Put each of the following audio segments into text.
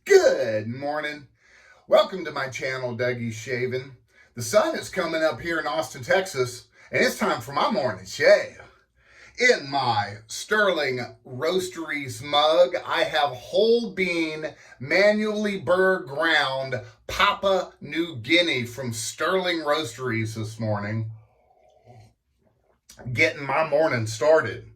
Good morning. Welcome to my channel, Dougie's Shaving. The sun is coming up here in Austin, Texas, and it's time for my morning shave. In my Sterling Roasteries mug, I have whole bean, manually burr ground Papua New Guinea from Sterling Roasteries this morning. Getting my morning started.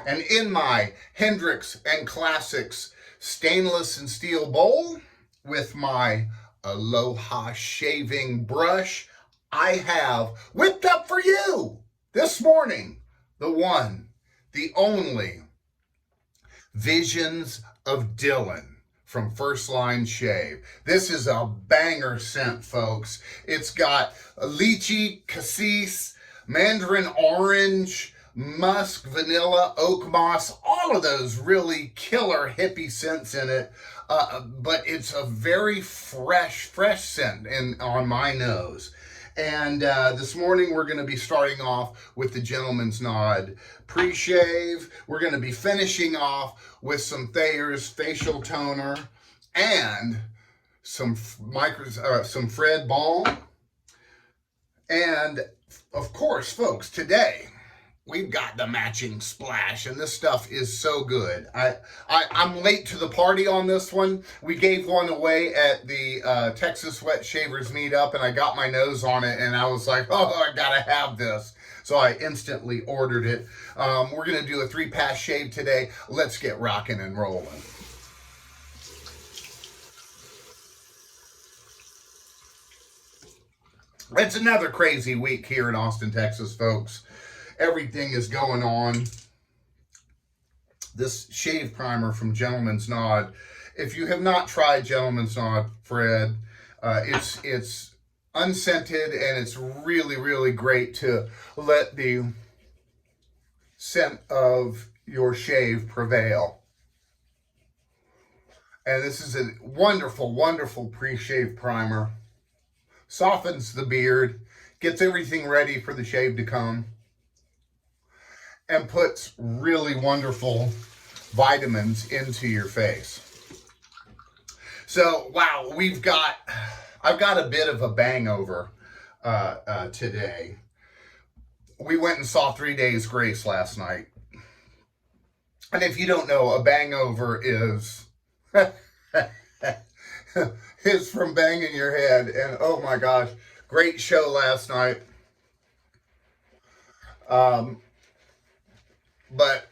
And in my Hendrix and Classics stainless and steel bowl with my Aloha shaving brush, I have whipped up for you this morning the one, the only Visions of Dylan from First Line Shave. This is a banger scent, folks. It's got lychee, cassis, mandarin orange, musk, vanilla, oak moss, all of those really killer hippie scents in it. But it's a very fresh scent on my nose. And this morning we're going to be starting off with the Gentleman's Nod pre-shave. We're going to be finishing off with some Thayers facial toner and some Fred balm. And of course, folks, today we've got the matching splash, and this stuff is so good. I'm late to the party on this one. We gave one away at the Texas Wet Shavers meetup, and I got my nose on it, and I was like, oh, I gotta have this. So I instantly ordered it. We're gonna do a 3-pass shave today. Let's get rocking and rolling. It's another crazy week here in Austin, Texas, folks. Everything is going on. This shave primer from Gentleman's Nod. If you have not tried Gentleman's Nod, Fred, it's unscented, and it's really great to let the scent of your shave prevail. And this is a wonderful pre-shave primer. Softens the beard, gets everything ready for the shave to come, and puts really wonderful vitamins into your face. So, wow, I've got a bit of a bangover today. We went and saw 3 Days Grace last night. And if you don't know, a bangover is is from banging your head. And oh my gosh, great show last night. But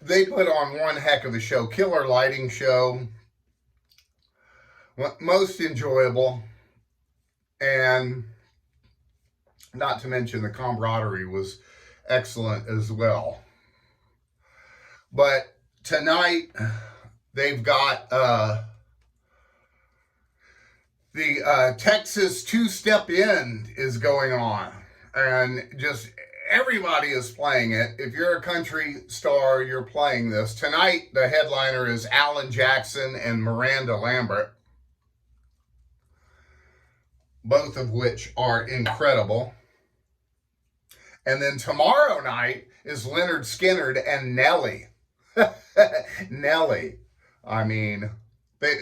they put on one heck of a show. Killer lighting show. Most enjoyable. And not to mention the camaraderie was excellent as well. But tonight they've got the Texas Two-Step In is going on. And just everybody is playing it. If you're a country star, you're playing this. Tonight, the headliner is Alan Jackson and Miranda Lambert, both of which are incredible. And then tomorrow night is Leonard Skinner and Nelly. Nelly. I mean, they,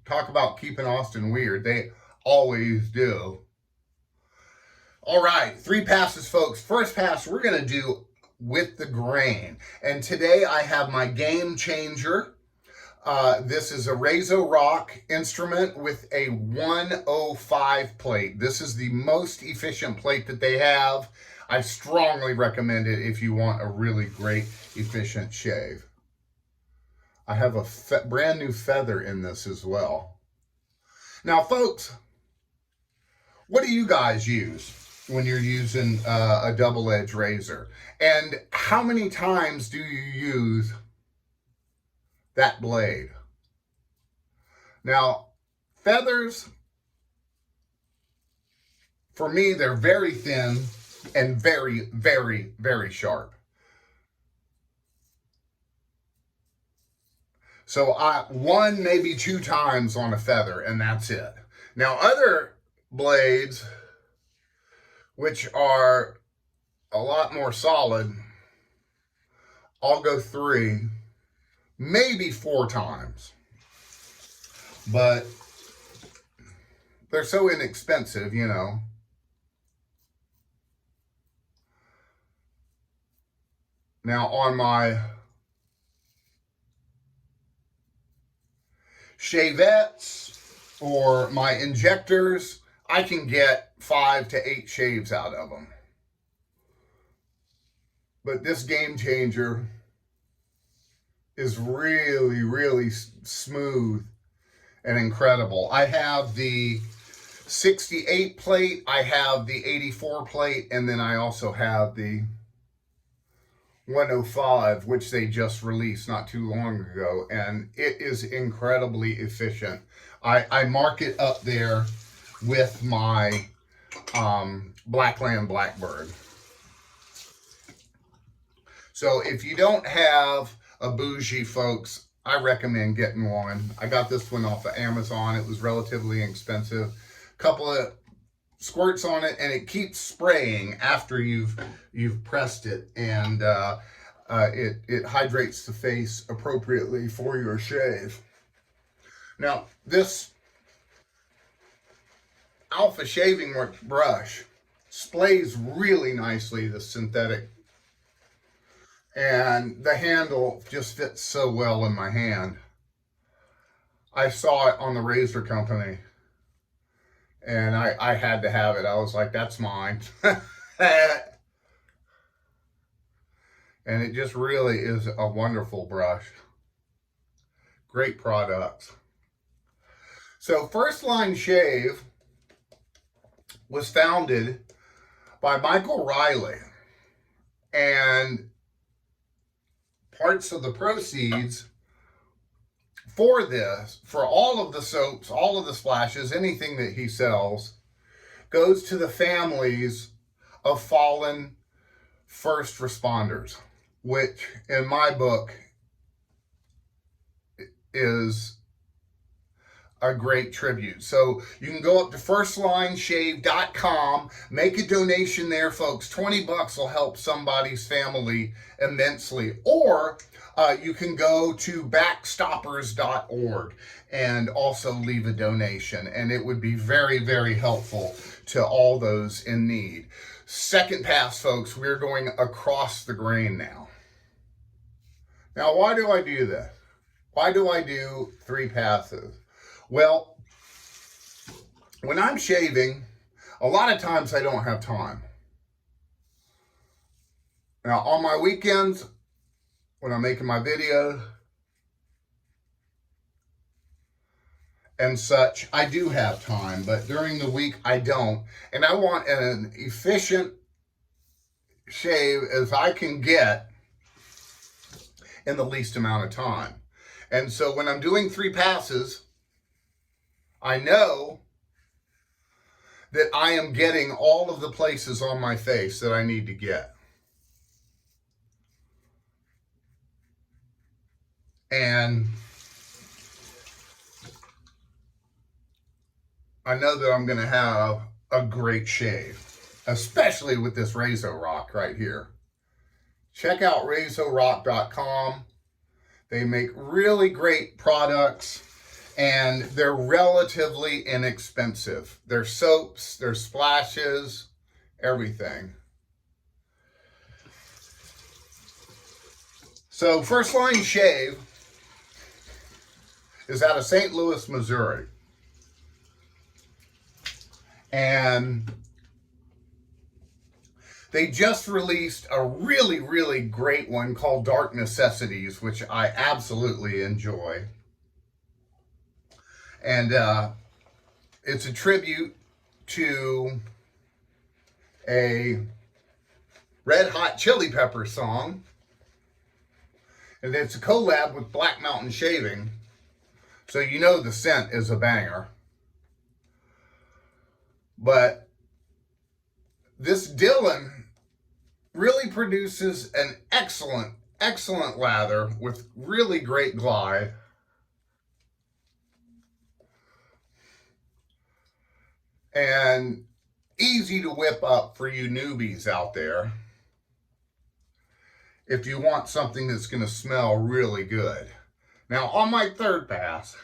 talk about keeping Austin weird. They always do. All right, 3 passes, folks. First pass, we're going to do with the grain. And today I have my Game Changer. This is a RazoRock instrument with a 105 plate. This is the most efficient plate that they have. I strongly recommend it if you want a really great, efficient shave. I have a brand new feather in this as well. Now, folks, what do you guys use when you're using a double-edged razor? And how many times do you use that blade? Now, feathers, for me, they're very thin and very sharp. So one, maybe 2 times on a feather, and that's it. Now, other blades, which are a lot more solid, I'll go 3, maybe 4 times. but they're so inexpensive, you know. Now on my shavettes or my injectors, I can get 5 to 8 shaves out of them. But this Game Changer is really, really smooth and incredible. I have the 68 plate, I have the 84 plate, and then I also have the 105, which they just released not too long ago, and it is incredibly efficient. I mark it up there with my Blackland Blackbird. So if you don't have a bougie, folks, I recommend getting one. I got this one off of Amazon. It was relatively inexpensive. Couple of squirts on it, and it keeps spraying after you've pressed it, and it hydrates the face appropriately for your shave. Now, this Alpha Shaving Works brush sprays really nicely, the synthetic, and the handle just fits so well in my hand. I saw it on the Razor Company, and I had to have it. I was like, that's mine. And it just really is a wonderful brush. Great product. So First Line Shave was founded by Michael Riley, and parts of the proceeds for this, for all of the soaps, all of the splashes, anything that he sells, goes to the families of fallen first responders, which in my book is a great tribute. So you can go up to firstlineshave.com, make a donation there, folks. 20 bucks will help somebody's family immensely. Or you can go to backstoppers.org and also leave a donation, and it would be very, very helpful to all those in need. Second pass, folks, we're going across the grain now. Now, why do I do this? Why do I do 3 passes? Well, when I'm shaving, a lot of times I don't have time. Now, on my weekends, when I'm making my videos and such, I do have time, but during the week I don't. And I want an efficient shave as I can get in the least amount of time. And so when I'm doing 3 passes, I know that I am getting all of the places on my face that I need to get. And I know that I'm going to have a great shave, especially with this RazoRock right here. Check out RazoRock.com. They make really great products, and they're relatively inexpensive. Their soaps, their splashes, everything. So First Line Shave is out of St. Louis, Missouri. And they just released a really, really great one called Dark Necessities, which I absolutely enjoy. And it's a tribute to a Red Hot Chili Pepper song. And it's a collab with Black Mountain Shaving. So you know the scent is a banger. But this Dylan really produces an excellent, excellent lather with really great glide. And easy to whip up for you newbies out there if you want something that's going to smell really good. Now, on my third pass,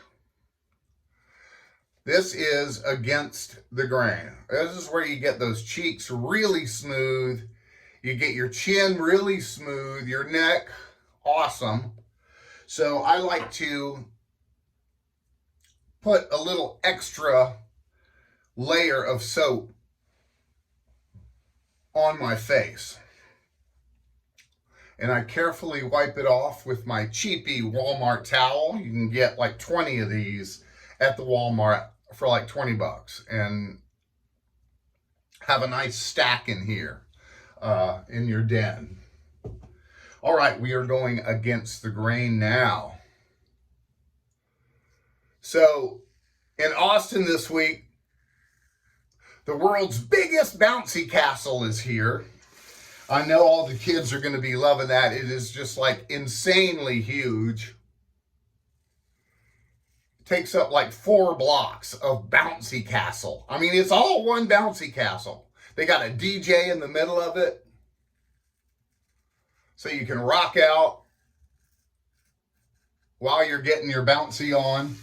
This is against the grain. This is where you get those cheeks really smooth. You get your chin really smooth, your neck awesome. So I like to put a little extra layer of soap on my face. And I carefully wipe it off with my cheapy Walmart towel. You can get like 20 of these at the Walmart for like 20 bucks and have a nice stack in here in your den. All right, we are going against the grain now. So in Austin this week, the world's biggest bouncy castle is here. I know all the kids are going to be loving that. It is just like insanely huge. It takes up like 4 blocks of bouncy castle. I mean, it's all one bouncy castle. They got a DJ in the middle of it, so you can rock out while you're getting your bouncy on.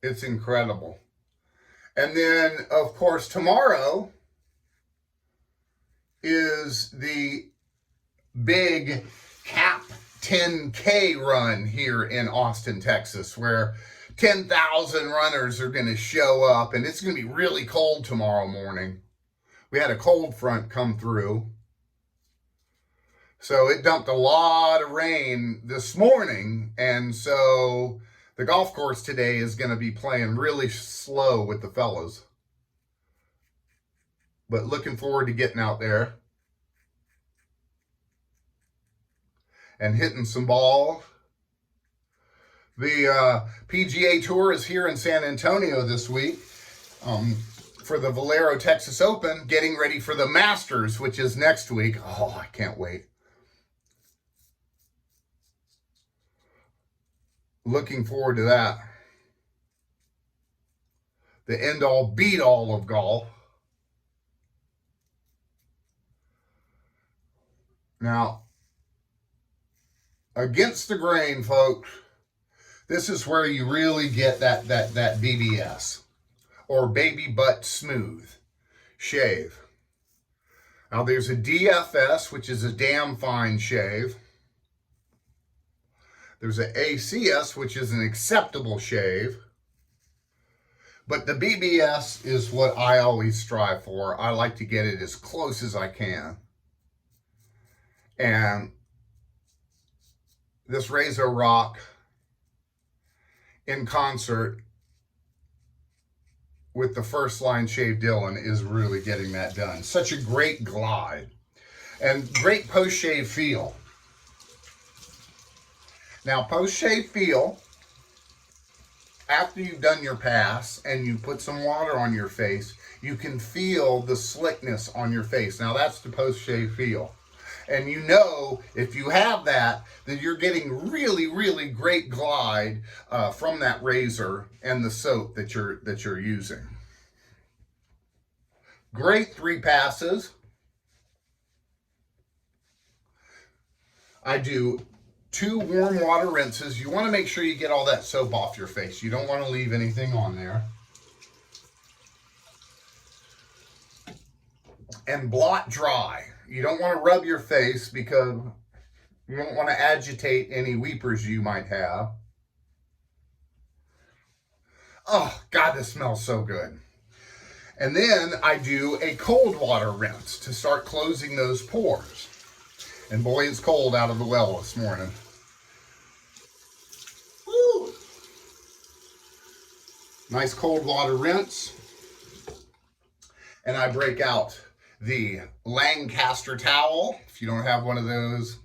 It's incredible. And then, of course, tomorrow is the big Cap 10K run here in Austin, Texas, where 10,000 runners are going to show up, and it's going to be really cold tomorrow morning. We had a cold front come through, so it dumped a lot of rain this morning, and so the golf course today is going to be playing really slow with the fellas. But looking forward to getting out there and hitting some balls. The PGA Tour is here in San Antonio this week for the Valero Texas Open, getting ready for the Masters, which is next week. Oh, I can't wait. Looking forward to that. The end-all, beat-all of golf. Now, against the grain, folks, this is where you really get that BBS, or baby butt smooth shave. Now, there's a DFS, which is a damn fine shave. There's an ACS, which is an acceptable shave. But the BBS is what I always strive for. I like to get it as close as I can. And this RazoRock in concert with the First Line Shave Dylan is really getting that done. Such a great glide and great post-shave feel. Now, post-shave feel, after you've done your pass and you put some water on your face, you can feel the slickness on your face. Now, that's the post-shave feel. And you know, if you have that, that you're getting really, really great glide from that razor and the soap that you're using. Great 3 passes. I do 2 warm water rinses. You want to make sure you get all that soap off your face. You don't want to leave anything on there. And blot dry. You don't want to rub your face because you don't want to agitate any weepers you might have. Oh, God, this smells so good. And then I do a cold water rinse to start closing those pores. And boy, it's cold out of the well this morning. Woo! Nice cold water rinse. And I break out the Lancaster towel. If you don't have one of those,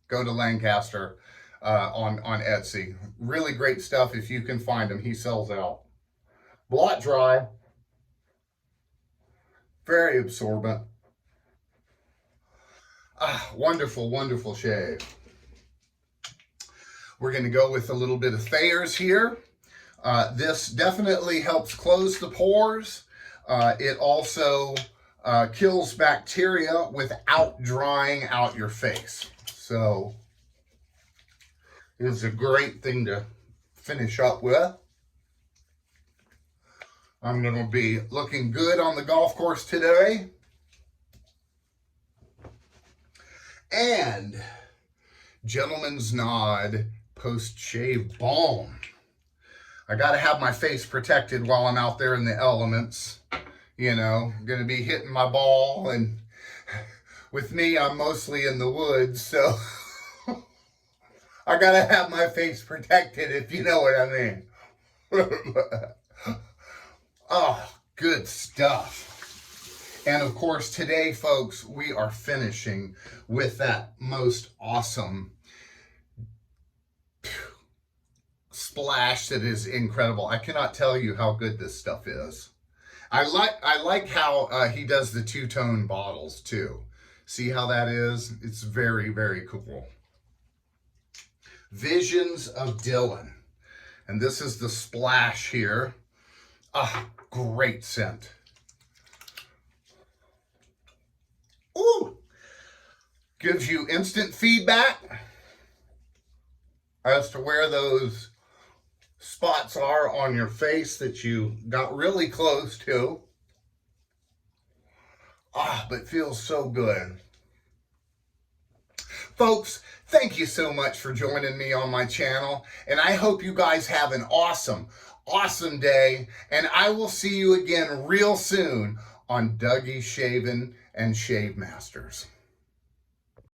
go to Lancaster on Etsy. Really great stuff if you can find them. He sells out. Blot dry. Very absorbent. Wonderful, wonderful shave. We're going to go with a little bit of Thayers here. This definitely helps close the pores. It also kills bacteria without drying out your face. So is a great thing to finish up with. I'm going to be looking good on the golf course today. And gentleman's nod post-shave balm. I got to have my face protected while I'm out there in the elements. You know, I'm going to be hitting my ball, and with me, I'm mostly in the woods, so I got to have my face protected, if you know what I mean. Oh, good stuff. And of course, today, folks, we are finishing with that most awesome splash that is incredible. I cannot tell you how good this stuff is. I like how he does the two-tone bottles too. See how that is? It's very, very cool. Visions of Dylan. And this is the splash here. Ah, great scent. Ooh! Gives you instant feedback as to where those spots are on your face that you got really close to. Ah, but feels so good. Folks, thank you so much for joining me on my channel, and I hope you guys have an awesome day, and I will see you again real soon on Dougie's Shaving and Shave Masters.